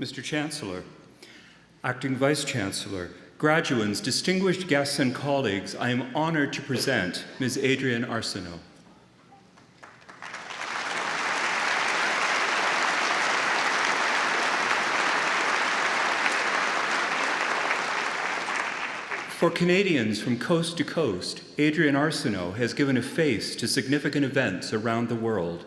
Mr. Chancellor, Acting Vice Chancellor, graduands, distinguished guests and colleagues, I am honored to present Ms. Adrienne Arsenault. For Canadians from coast to coast, Adrienne Arsenault has given a face to significant events around the world.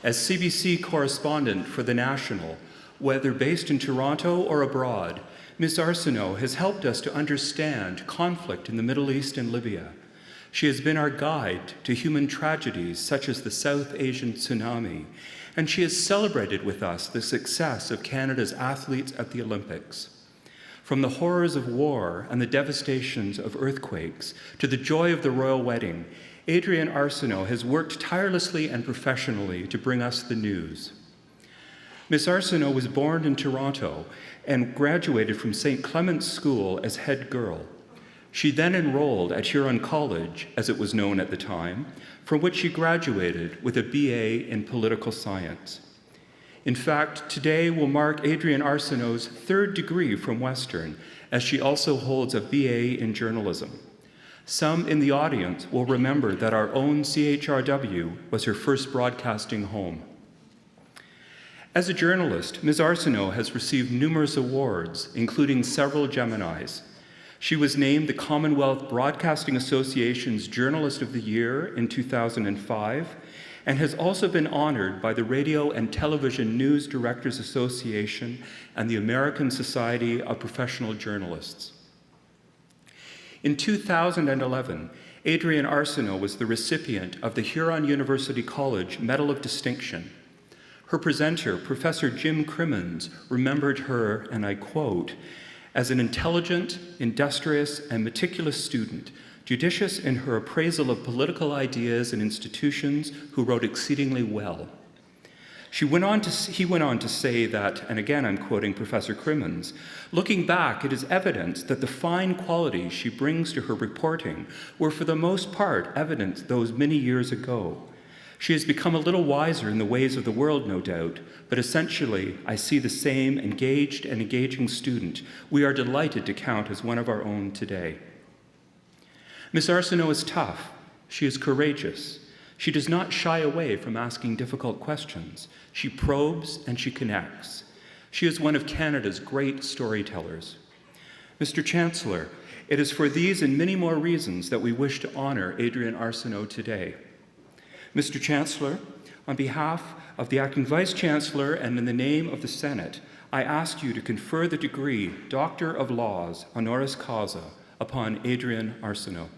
As CBC correspondent for The National, whether based in Toronto or abroad, Ms. Arsenault has helped us to understand conflict in the Middle East and Libya. She has been our guide to human tragedies such as the South Asian tsunami, and she has celebrated with us the success of Canada's athletes at the Olympics. From the horrors of war and the devastations of earthquakes to the joy of the royal wedding, Adrienne Arsenault has worked tirelessly and professionally to bring us the news. Ms. Arsenault was born in Toronto and graduated from St. Clement's School as head girl. She then enrolled at Huron College, as it was known at the time, from which she graduated with a BA in political science. In fact, today will mark Adrienne Arsenault's third degree from Western, as she also holds a BA in journalism. Some in the audience will remember that our own CHRW was her first broadcasting home. As a journalist, Ms. Arsenault has received numerous awards, including several Geminis. She was named the Commonwealth Broadcasting Association's Journalist of the Year in 2005, and has also been honored by the Radio and Television News Directors Association and the American Society of Professional Journalists. In 2011, Adrienne Arsenault was the recipient of the Huron University College Medal of Distinction. Her presenter, Professor Jim Crimmins, remembered her, and I quote, as an intelligent, industrious, and meticulous student, judicious in her appraisal of political ideas and institutions, who wrote exceedingly well. He went on to say that, and again I'm quoting Professor Crimmins, looking back, it is evident that the fine qualities she brings to her reporting were for the most part evident those many years ago. She has become a little wiser in the ways of the world, no doubt, but essentially I see the same engaged and engaging student we are delighted to count as one of our own today. Ms. Arsenault is tough. She is courageous. She does not shy away from asking difficult questions. She probes and she connects. She is one of Canada's great storytellers. Mr. Chancellor, it is for these and many more reasons that we wish to honor Adrienne Arsenault today. Mr. Chancellor, on behalf of the Acting Vice Chancellor and in the name of the Senate, I ask you to confer the degree Doctor of Laws, honoris causa, upon Adrienne Arsenault.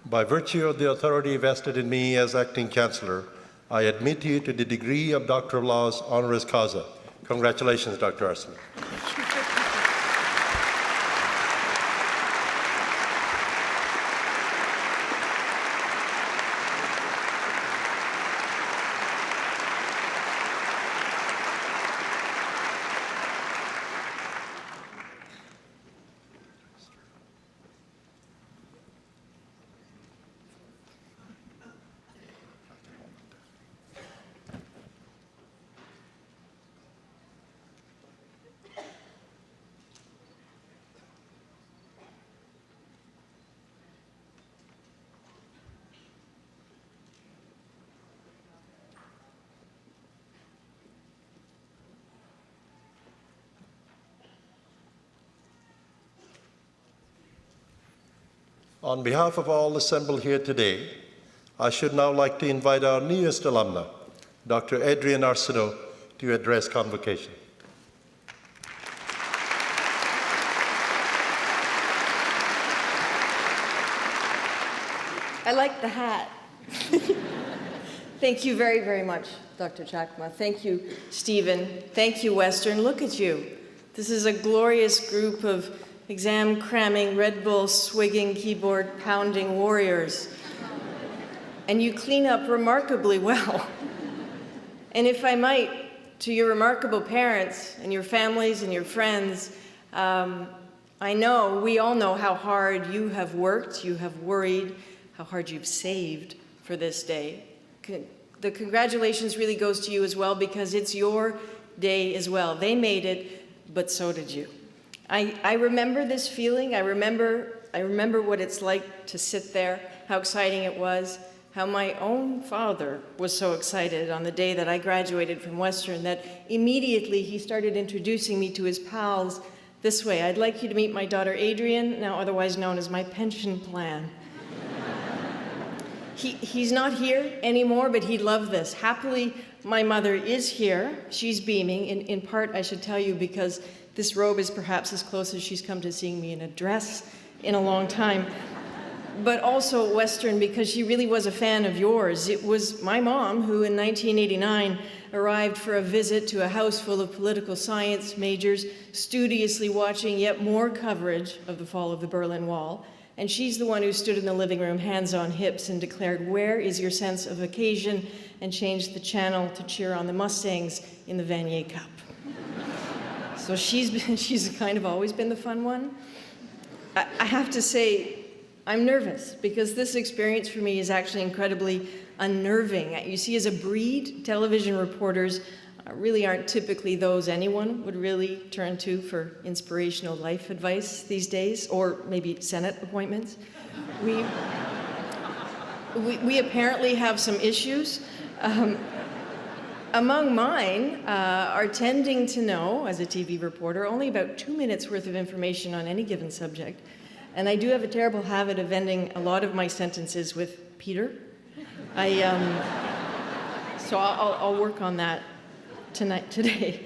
By virtue of the authority vested in me as Acting Chancellor, I admit you to the degree of Doctor of Laws, honoris causa. Congratulations, Dr. Arsenault. On behalf of all assembled here today, I should now like to invite our newest alumna, Dr. Adrienne Arsenault, to address Convocation. I like the hat. Thank you very, very much, Dr. Chakma. Thank you, Stephen. Thank you, Western. Look at you. This is a glorious group of exam-cramming, Red Bull swigging, keyboard-pounding warriors. And you clean up remarkably well. And if I might, to your remarkable parents and your families and your friends, I know, we all know how hard you have worked, you have worried, how hard you've saved for this day. the congratulations really goes to you as well, because it's your day as well. They made it, but so did you. I remember this feeling. I remember what it's like to sit there, how exciting it was, how my own father was so excited on the day that I graduated from Western that immediately he started introducing me to his pals this way. I'd like you to meet my daughter Adrienne, now otherwise known as my pension plan. He's not here anymore, but he'd love this. Happily, my mother is here. She's beaming, in part, I should tell you, because this robe is perhaps as close as she's come to seeing me in a dress in a long time. But also Western, because she really was a fan of yours. It was my mom who, in 1989, arrived for a visit to a house full of political science majors, studiously watching yet more coverage of the fall of the Berlin Wall. And she's the one who stood in the living room, hands on hips, and declared, "Where is your sense of occasion?" and changed the channel to cheer on the Mustangs in the Vanier Cup. So she's kind of always been the fun one. I have to say, I'm nervous, because this experience for me is actually incredibly unnerving. You see, as a breed, television reporters really aren't typically those anyone would really turn to for inspirational life advice these days, or maybe Senate appointments. We apparently have some issues. Among mine are tending to know, as a TV reporter, only about 2 minutes worth of information on any given subject. And I do have a terrible habit of ending a lot of my sentences with Peter. So I'll work on that today.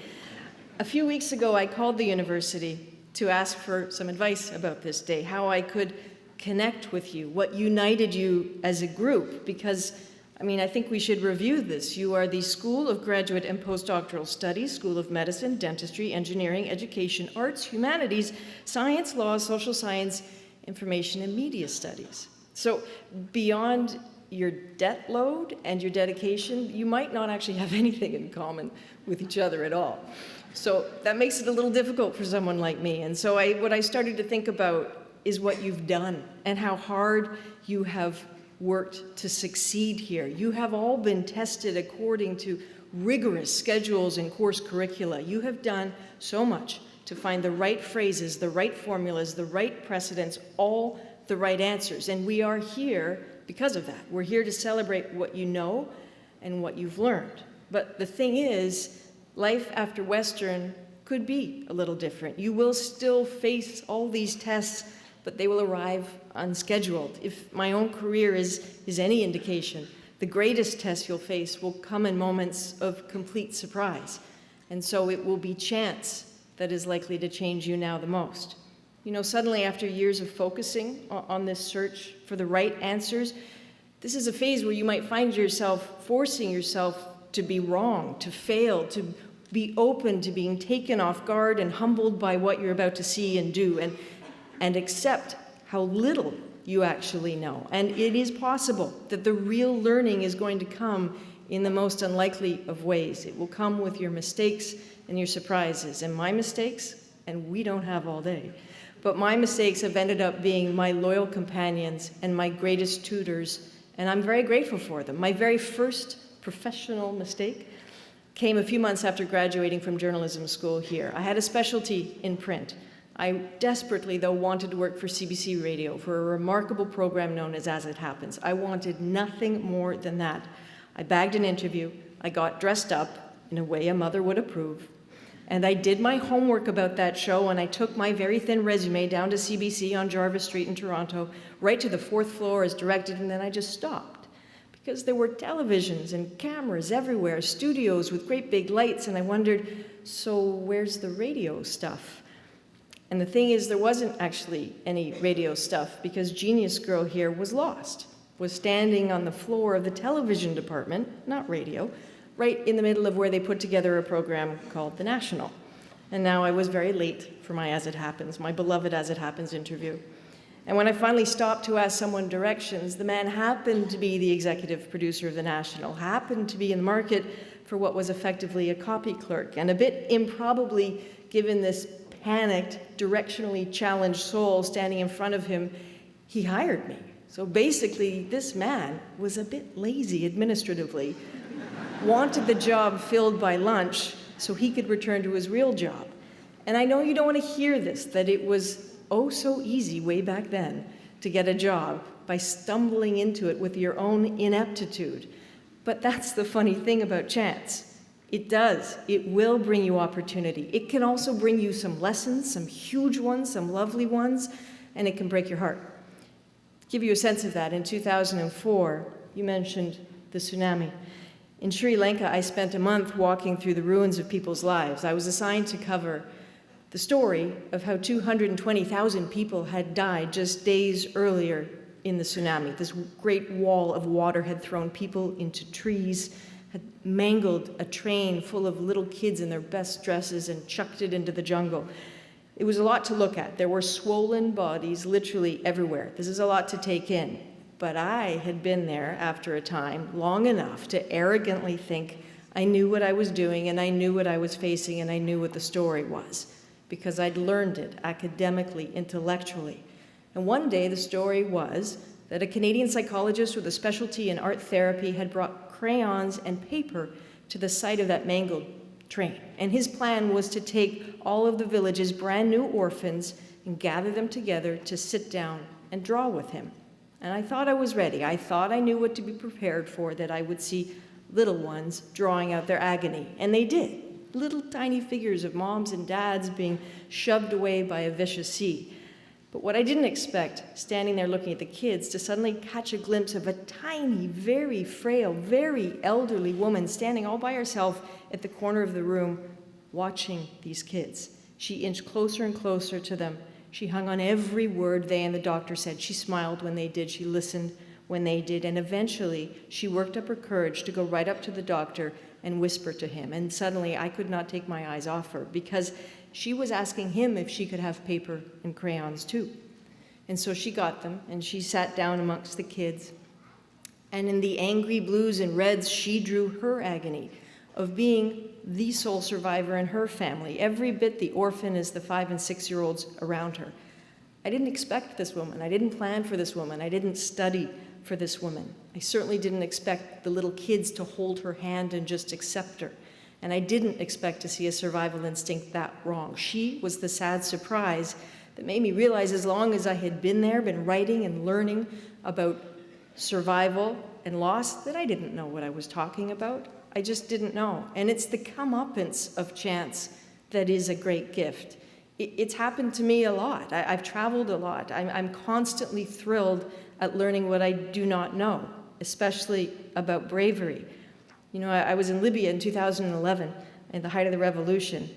A few weeks ago, I called the university to ask for some advice about this day, how I could connect with you, what united you as a group, because I think we should review this. You are the School of Graduate and Postdoctoral Studies, School of Medicine, Dentistry, Engineering, Education, Arts, Humanities, Science, Law, Social Science, Information, and Media Studies. So beyond your debt load and your dedication, you might not actually have anything in common with each other at all. So that makes it a little difficult for someone like me. And so what I started to think about is what you've done and how hard you have worked to succeed here. You have all been tested according to rigorous schedules and course curricula. You have done so much to find the right phrases, the right formulas, the right precedents, all the right answers. And we are here because of that. We're here to celebrate what you know and what you've learned. But the thing is, life after Western could be a little different. You will still face all these tests, but they will arrive unscheduled. If my own career is any indication, the greatest tests you'll face will come in moments of complete surprise. And so it will be chance that is likely to change you now the most. Suddenly after years of focusing on this search for the right answers, this is a phase where you might find yourself forcing yourself to be wrong, to fail, to be open to being taken off guard and humbled by what you're about to see and do, and accept how little you actually know. And it is possible that the real learning is going to come in the most unlikely of ways. It will come with your mistakes and your surprises. And my mistakes, and we don't have all day, but my mistakes have ended up being my loyal companions and my greatest tutors, and I'm very grateful for them. My very first professional mistake came a few months after graduating from journalism school here. I had a specialty in print. I desperately, though, wanted to work for CBC Radio for a remarkable program known as It Happens. I wanted nothing more than that. I bagged an interview, I got dressed up in a way a mother would approve, and I did my homework about that show, and I took my very thin resume down to CBC on Jarvis Street in Toronto, right to the 4th floor as directed, and then I just stopped. Because there were televisions and cameras everywhere, studios with great big lights, and I wondered, so where's the radio stuff? And the thing is, there wasn't actually any radio stuff, because Genius Girl here was lost, was standing on the floor of the television department, not radio, right in the middle of where they put together a program called The National. And now I was very late for my As It Happens, my beloved As It Happens interview. And when I finally stopped to ask someone directions, the man happened to be the executive producer of The National, happened to be in the market for what was effectively a copy clerk, and a bit improbably, given this panicked, directionally challenged soul standing in front of him, he hired me. So basically, this man was a bit lazy administratively, wanted the job filled by lunch so he could return to his real job. And I know you don't want to hear this, that it was oh so easy way back then to get a job by stumbling into it with your own ineptitude. But that's the funny thing about chance. It does. It will bring you opportunity. It can also bring you some lessons, some huge ones, some lovely ones, and it can break your heart. To give you a sense of that, in 2004, you mentioned the tsunami. In Sri Lanka, I spent a month walking through the ruins of people's lives. I was assigned to cover the story of how 220,000 people had died just days earlier in the tsunami. This great wall of water had thrown people into trees, had mangled a train full of little kids in their best dresses and chucked it into the jungle. It was a lot to look at. There were swollen bodies literally everywhere. This is a lot to take in. But I had been there after a time long enough to arrogantly think I knew what I was doing and I knew what I was facing and I knew what the story was, because I'd learned it academically, intellectually. And one day the story was that a Canadian psychologist with a specialty in art therapy had brought crayons and paper to the site of that mangled train. And his plan was to take all of the village's brand new orphans and gather them together to sit down and draw with him. And I thought I was ready. I thought I knew what to be prepared for, that I would see little ones drawing out their agony. And they did. Little tiny figures of moms and dads being shoved away by a vicious sea. But what I didn't expect, standing there looking at the kids, to suddenly catch a glimpse of a tiny, very frail, very elderly woman standing all by herself at the corner of the room, watching these kids. She inched closer and closer to them. She hung on every word they and the doctor said. She smiled when they did. She listened when they did. And eventually, she worked up her courage to go right up to the doctor and whisper to him. And suddenly, I could not take my eyes off her, because she was asking him if she could have paper and crayons too. And so she got them, and she sat down amongst the kids. And in the angry blues and reds, she drew her agony of being the sole survivor in her family, every bit the orphan as the 5- and 6-year-olds around her. I didn't expect this woman. I didn't plan for this woman. I didn't study for this woman. I certainly didn't expect the little kids to hold her hand and just accept her. And I didn't expect to see a survival instinct that wrong. She was the sad surprise that made me realize, as long as I had been there, been writing and learning about survival and loss, that I didn't know what I was talking about. I just didn't know. And it's the comeuppance of chance that is a great gift. It's happened to me a lot. I've traveled a lot. I'm constantly thrilled at learning what I do not know, especially about bravery. You know, I was in Libya in 2011 at the height of the revolution,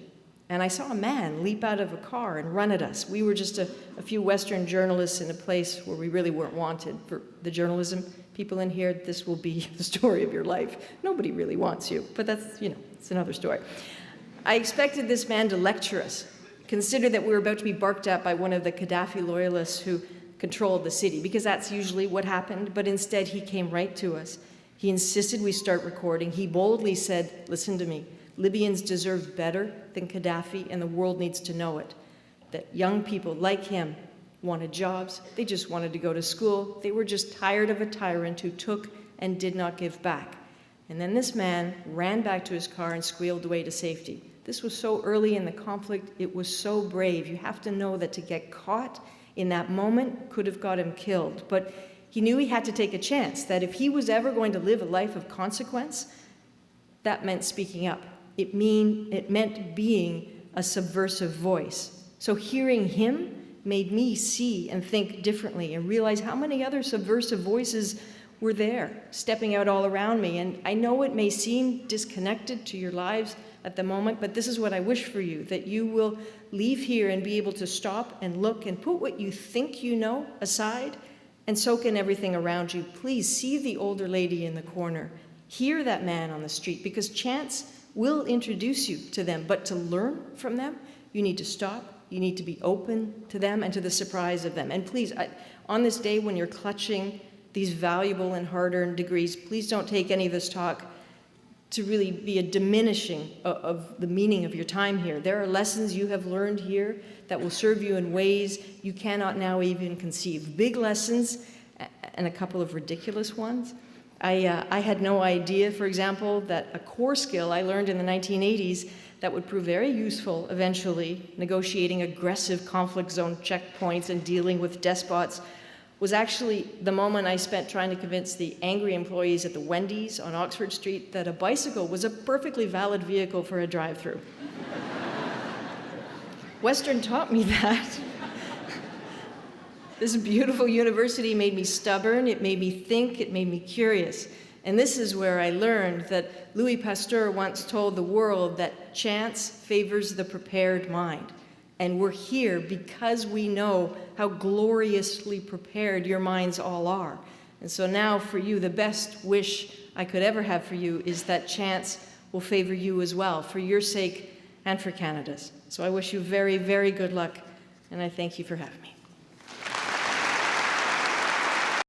and I saw a man leap out of a car and run at us. We were just a few Western journalists in a place where we really weren't wanted. For the journalism people in here, this will be the story of your life. Nobody really wants you, but that's, you know, it's another story. I expected this man to lecture us. Consider that we were about to be barked at by one of the Gaddafi loyalists who controlled the city, because that's usually what happened, but instead he came right to us. He insisted we start recording. He boldly said, listen to me, Libyans deserve better than Gaddafi, and the world needs to know it. That young people like him wanted jobs. They just wanted to go to school. They were just tired of a tyrant who took and did not give back. And then this man ran back to his car and squealed away to safety. This was so early in the conflict. It was so brave. You have to know that to get caught in that moment could have got him killed. But he knew he had to take a chance, that if he was ever going to live a life of consequence, that meant speaking up. It meant being a subversive voice. So hearing him made me see and think differently and realize how many other subversive voices were there, stepping out all around me. And I know it may seem disconnected to your lives at the moment, but this is what I wish for you, that you will leave here and be able to stop and look and put what you think you know aside and soak in everything around you. Please see the older lady in the corner. Hear that man on the street, because chance will introduce you to them, but to learn from them, you need to stop. You need to be open to them and to the surprise of them. And please, on this day when you're clutching these valuable and hard-earned degrees, please don't take any of this talk to really be a diminishing of the meaning of your time here. There are lessons you have learned here that will serve you in ways you cannot now even conceive. Big lessons and a couple of ridiculous ones. I had no idea, for example, that a core skill I learned in the 1980s that would prove very useful eventually, negotiating aggressive conflict zone checkpoints and dealing with despots, was actually the moment I spent trying to convince the angry employees at the Wendy's on Oxford Street that a bicycle was a perfectly valid vehicle for a drive-through. Western taught me that. This beautiful university made me stubborn, it made me think, it made me curious. And this is where I learned that Louis Pasteur once told the world that chance favors the prepared mind. And we're here because we know how gloriously prepared your minds all are. And so now for you, the best wish I could ever have for you is that chance will favor you as well, for your sake and for Canada's. So I wish you very, very good luck, and I thank you for having me.